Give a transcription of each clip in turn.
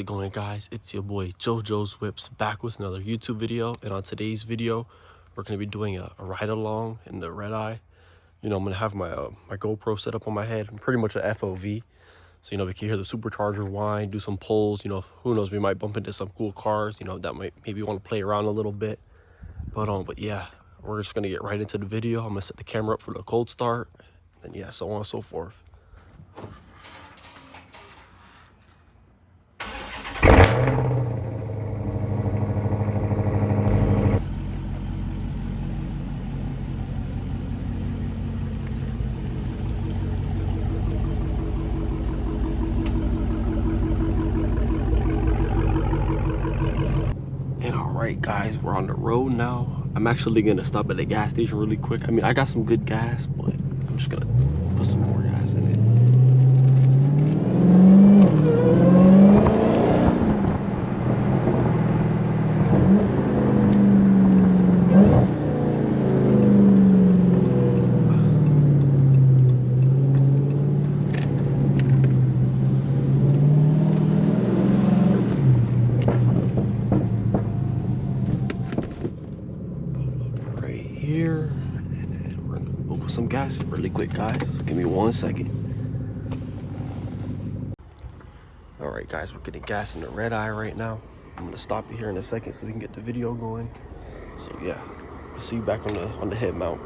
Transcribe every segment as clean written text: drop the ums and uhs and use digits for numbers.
it going, guys? It's your boy JoJo's Whips back with another YouTube video. And on today's video, we're going to be doing a ride along in the Redeye. You know, I'm going to have my my GoPro set up on my head, pretty much an FOV. So, you know, we can hear the supercharger whine, do some pulls. You know, who knows, we might bump into some cool cars, you know, that might maybe want to play around a little bit. But yeah, we're just going to get right into the video. I'm going to set the camera up for the cold start. And yeah, so on and so forth. Alright guys, we're on the road now. I'm actually gonna stop at the gas station really quick. I mean, I got some good gas, but I'm just gonna put some more gas in it. Here, and we're gonna put some gas in really quick, guys. So give me 1 second. All right, guys, we're getting gas in the Redeye right now. I'm gonna stop it here in a second so we can get the video going. So yeah, I'll see you back on the head mount.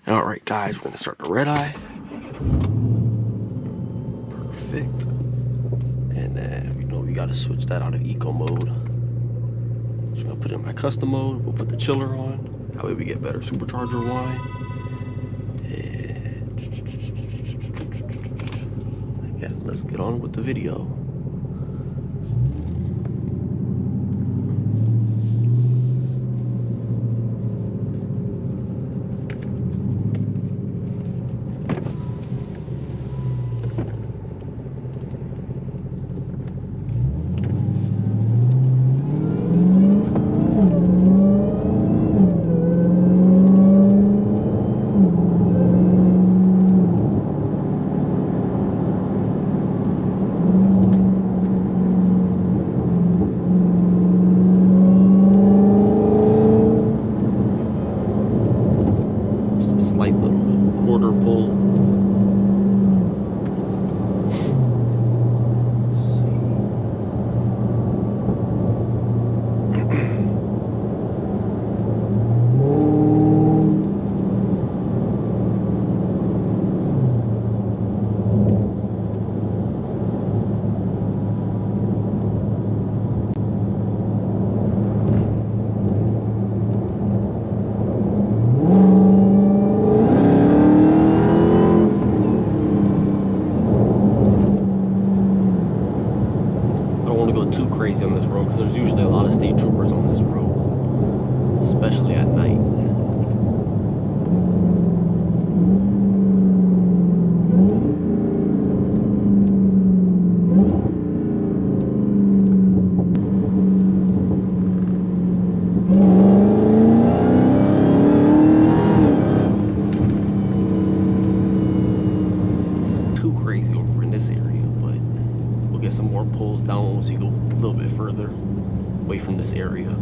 All right, guys, we're gonna start the Redeye. Perfect. And then you know we gotta switch that out of eco mode. So I'm gonna put it in my custom mode. We'll put the chiller on. That way we get better supercharger whine. And yeah, let's get on with the video. Slight little quarter pull. Let's see. Too crazy on this road because there's usually a lot of state troopers on this road, especially at night. Too crazy over in this area, but we'll get some more pulls down once you go a little bit further away from this area.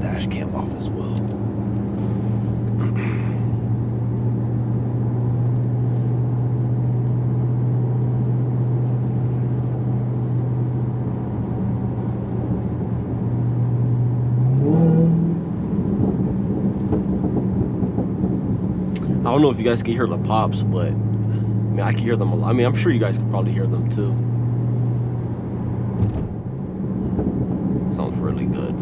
dash cam off as well. I don't know if you guys can hear the pops, but I mean, I can hear them a lot. I mean, I'm sure you guys can probably hear them too. Sounds really good.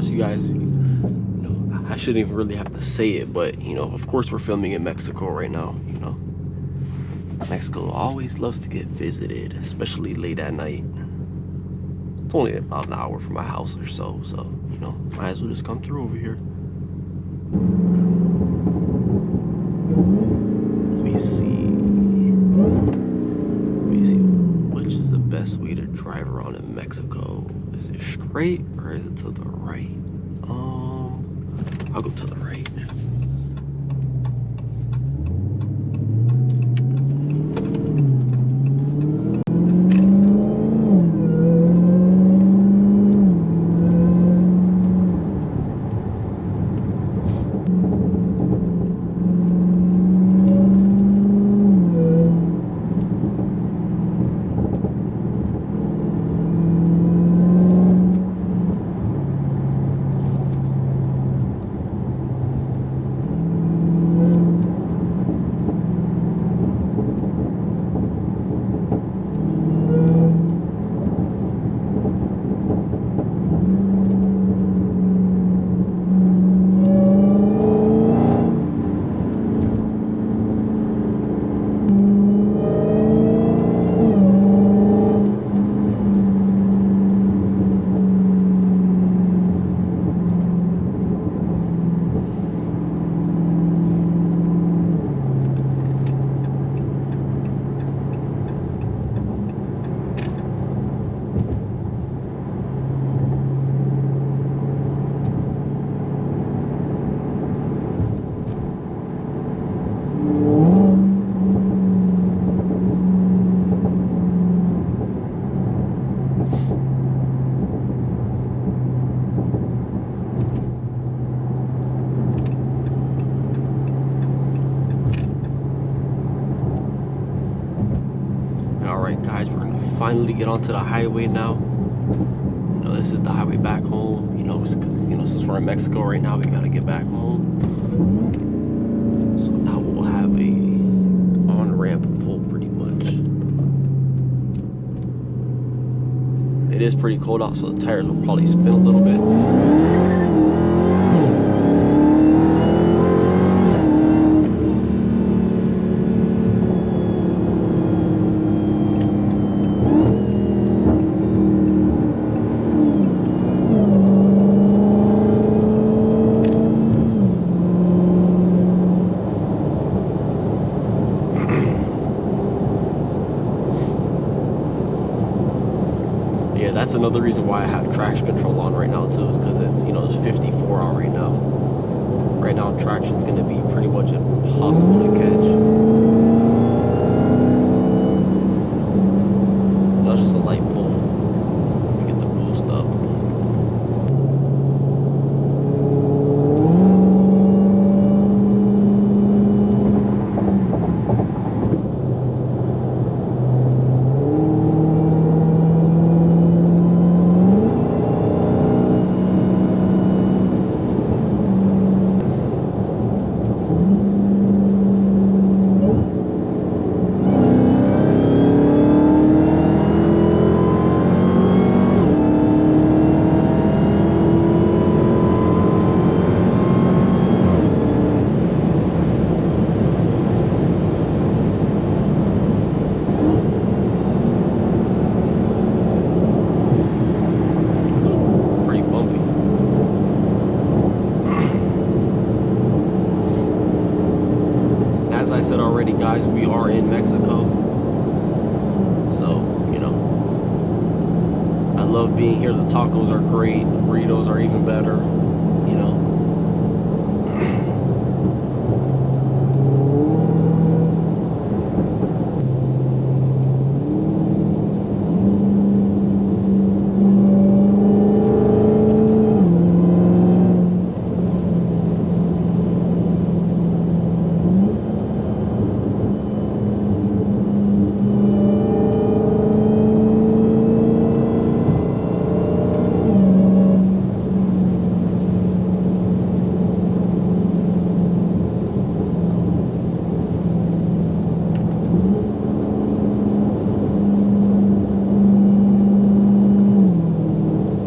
You guys, you know, I shouldn't even really have to say it, but you know, of course we're filming in Mexico right now. You know, Mexico always loves to get visited, especially late at night. It's only about an hour from my house or so, you know, might as well just come through over here. Let me see which is the best way to drive around in Mexico. Is it straight or is it to the right? I'll go to the right. Alright guys, we're gonna finally get onto the highway now. You know, this is the highway back home, you know, because, you know, since we're in Mexico right now, we gotta get back home. So now we'll have a on-ramp pull pretty much. It is pretty cold out, so the tires will probably spin a little bit. That's another reason why I have traction control on right now too, is because it's, you know, it's 54 out right now. Right now traction's gonna be pretty much impossible to catch. That's just a light pull. Let me get the boost up. already, guys. We are in Mexico. So, you know, I love being here. The tacos are great. The burritos are even better, you know.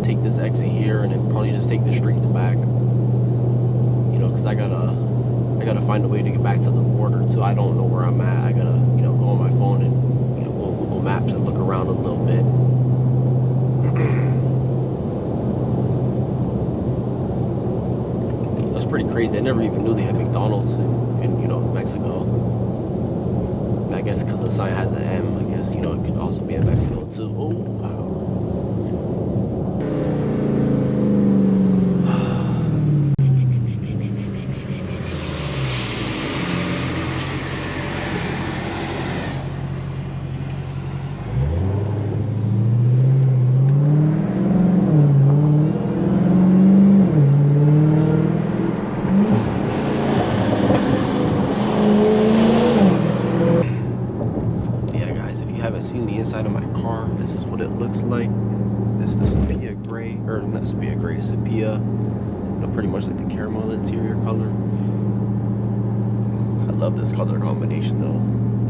Take this exit here and then probably just take the streets back, you know, because I gotta find a way to get back to the border too. I don't know where I'm at. I gotta, you know, go on my phone and, you know, go on Google Maps and look around a little bit. That's pretty crazy. I never even knew they had McDonald's in you know, Mexico. I guess because the sign has an M, I guess, you know, it could also be in Mexico too. Oh, wow. Seen the inside of my car. This is what it looks like. This is the sepia gray, or not sepia gray, sepia, you know, pretty much like the caramel interior color. I love this color combination though.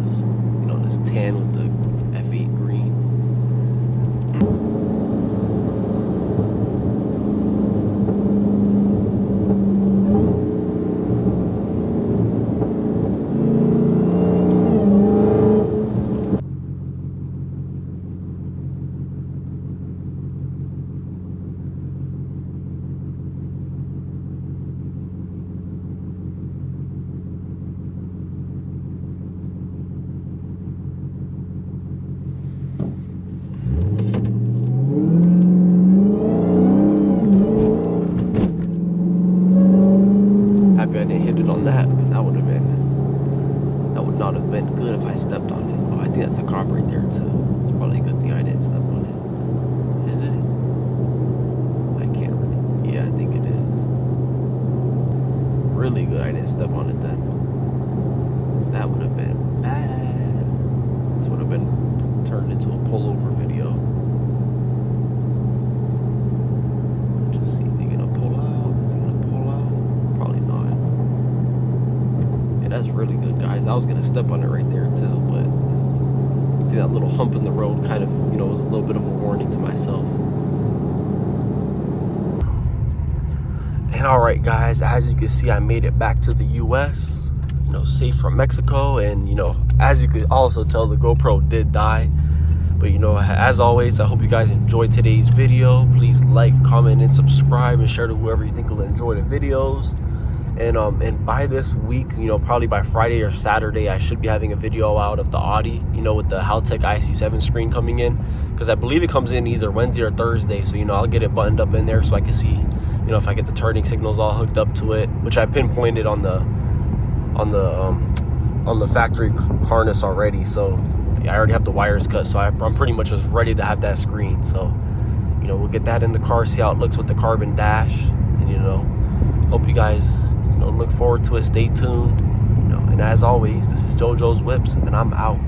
This, you know, this tan with the F8 green. I didn't hit it on that, because that would not have been good if I stepped on it. Oh, I think that's a cop right there too. It's probably a good thing I didn't step on it. Is it? I can't really. Yeah, I think it is. Really good I didn't step on it then, because that would have been bad. This would have been turned into a pullover video. Just see, is he gonna pull out? Is he gonna pull out? Probably not. Yeah, that's really good, guys. I was gonna step on it right there too, but I think that little hump in the road kind of, you know, was a little bit of a warning to myself. And all right, guys, as you can see, I made it back to the US, you know, safe from Mexico. And, you know, as you could also tell, the GoPro did die. But, you know, as always, I hope you guys enjoyed today's video. Please like, comment, and subscribe, and share to whoever you think will enjoy the videos. And by this week, you know, probably by Friday or Saturday, I should be having a video out of the Audi, you know, with the Hellcat IC7 screen coming in, because I believe it comes in either Wednesday or Thursday. So, you know, I'll get it buttoned up in there so I can see, you know, if I get the turning signals all hooked up to it, which I pinpointed on the factory harness already. So yeah, I already have the wires cut, so I'm pretty much just ready to have that screen. So, you know, we'll get that in the car, see how it looks with the carbon dash, and, you know, hope you guys, you know, look forward to it. Stay tuned, you know, and as always, this is JoJo's Whips, and I'm out.